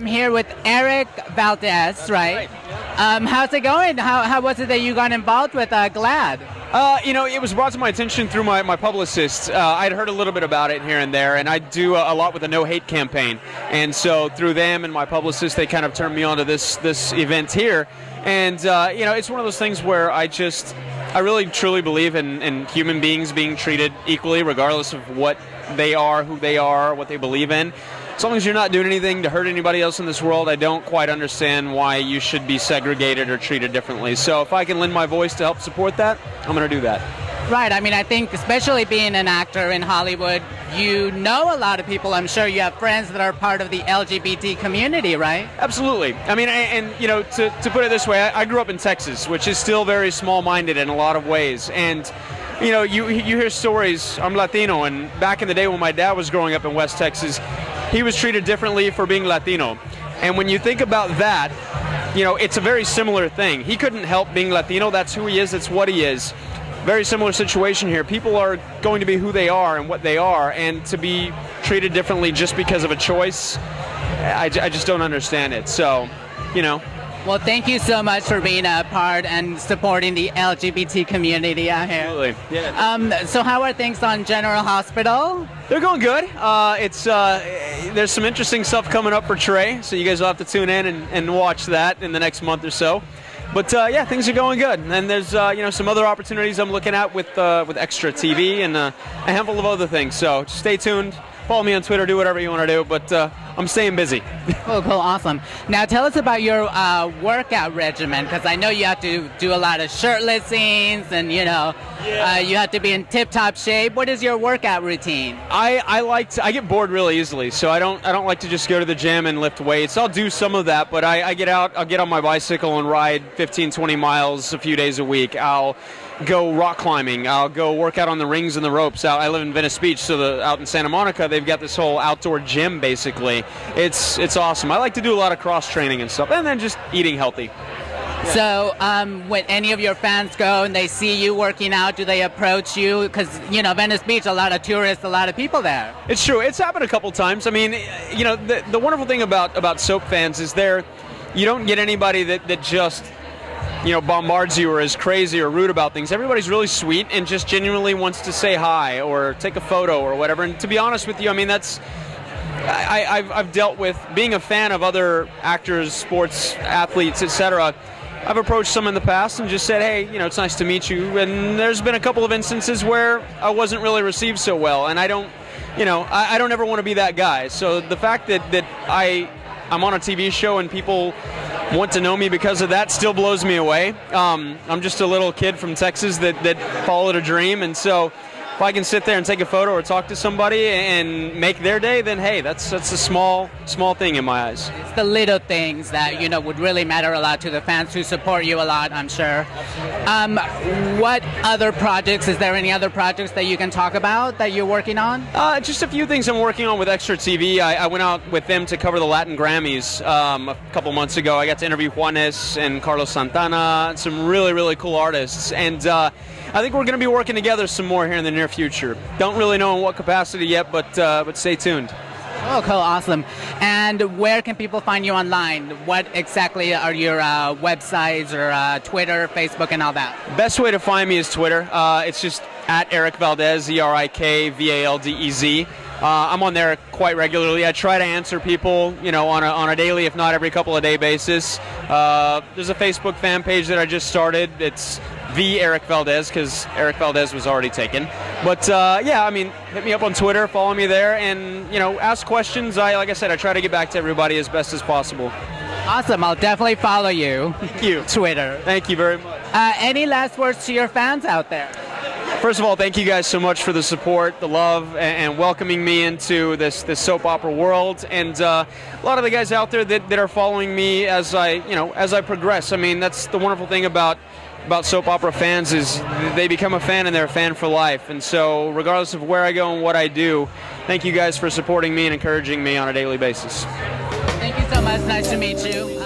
I'm here with Erik Valdez, right? How's it going? How was it that you got involved with GLAAD? You know, it was brought to my attention through my publicist. I'd heard a little bit about it here and there, and I do a lot with the No Hate campaign. And so through them and my publicist, they kind of turned me on to this event here. And, you know, it's one of those things where I really truly believe in human beings being treated equally, regardless of what they are, who they are, what they believe in. As long as you're not doing anything to hurt anybody else in this world, I don't quite understand why you should be segregated or treated differently. So if I can lend my voice to help support that, I'm going to do that. Right. I mean, I think especially being an actor in Hollywood, you know a lot of people. I'm sure you have friends that are part of the LGBT community, right? Absolutely. I mean, and you know, to put it this way, I grew up in Texas, which is still very small-minded in a lot of ways. And you know, you hear stories. I'm Latino, and back in the day when my dad was growing up in West Texas, he was treated differently for being Latino. And when you think about that, you know, it's a very similar thing. He couldn't help being Latino. That's who he is. That's what he is. Very similar situation here. People are going to be who they are and what they are, and to be treated differently just because of a choice, I just don't understand it. So, you know. Well, thank you so much for being a part and supporting the LGBT community out here. Absolutely. Yeah. So how are things on General Hospital? They're going good. There's some interesting stuff coming up for Trey, so you guys will have to tune in and watch that in the next month or so. But yeah, things are going good. And there's you know, some other opportunities I'm looking at with Extra TV and a handful of other things. So just stay tuned. Follow me on Twitter, do whatever you want to do, but I'm staying busy. Cool, awesome. Now tell us about your workout regimen, because I know you have to do a lot of shirtless scenes, and you know, you have to be in tip-top shape. What is your workout routine? I get bored really easily, so I don't like to just go to the gym and lift weights. I'll do some of that, but I get out, I'll get on my bicycle and ride 15-20 miles a few days a week. I'll go rock climbing. I'll go work out on the rings and the ropes. I live in Venice Beach, so out in Santa Monica, they've got this whole outdoor gym, basically. It's awesome. I like to do a lot of cross-training and stuff, and then just eating healthy. Yeah. So when any of your fans go and they see you working out, do they approach you? Because, you know, Venice Beach, a lot of tourists, a lot of people there. It's true. It's happened a couple times. I mean, you know, the wonderful thing about soap fans is you don't get anybody that just, you know, bombards you or is crazy or rude about things. Everybody's really sweet and just genuinely wants to say hi or take a photo or whatever. And to be honest with you, I mean, I've dealt with being a fan of other actors, sports athletes, etc. I've approached some in the past and just said, hey, you know, it's nice to meet you. And there's been a couple of instances where I wasn't really received so well, and I don't ever want to be that guy. So the fact that I'm on a TV show and people want to know me because of that still blows me away. I'm just a little kid from Texas that followed a dream, and so if I can sit there and take a photo or talk to somebody and make their day, then hey, that's a small thing in my eyes. It's the little things that, you know, would really matter a lot to the fans who support you a lot, I'm sure. What other projects, is there any other projects that you can talk about that you're working on? Just a few things I'm working on with Extra TV. I went out with them to cover the Latin Grammys a couple months ago. I got to interview Juanes and Carlos Santana, some really, really cool artists. And I think we're going to be working together some more here in the near future. Don't really know in what capacity yet, but stay tuned. Oh, cool, awesome. And where can people find you online? What exactly are your websites or Twitter, Facebook, and all that? Best way to find me is Twitter. It's just at Erik Valdez, ErikValdez. I'm on there quite regularly. I try to answer people, you know, on a daily, if not every couple of day basis. There's a Facebook fan page that I just started. It's the Erik Valdez, because Erik Valdez was already taken. But yeah, I mean, hit me up on Twitter, follow me there, and you know, ask questions. Like I said, I try to get back to everybody as best as possible. Awesome, I'll definitely follow you. Thank you. Twitter. Thank you very much. Any last words to your fans out there? First of all, thank you guys so much for the support, the love, and welcoming me into this soap opera world. And a lot of the guys out there that are following me as I progress. I mean, that's the wonderful thing about soap opera fans, is they become a fan and they're a fan for life. And so regardless of where I go and what I do, thank you guys for supporting me and encouraging me on a daily basis. Thank you so much. Nice to meet you.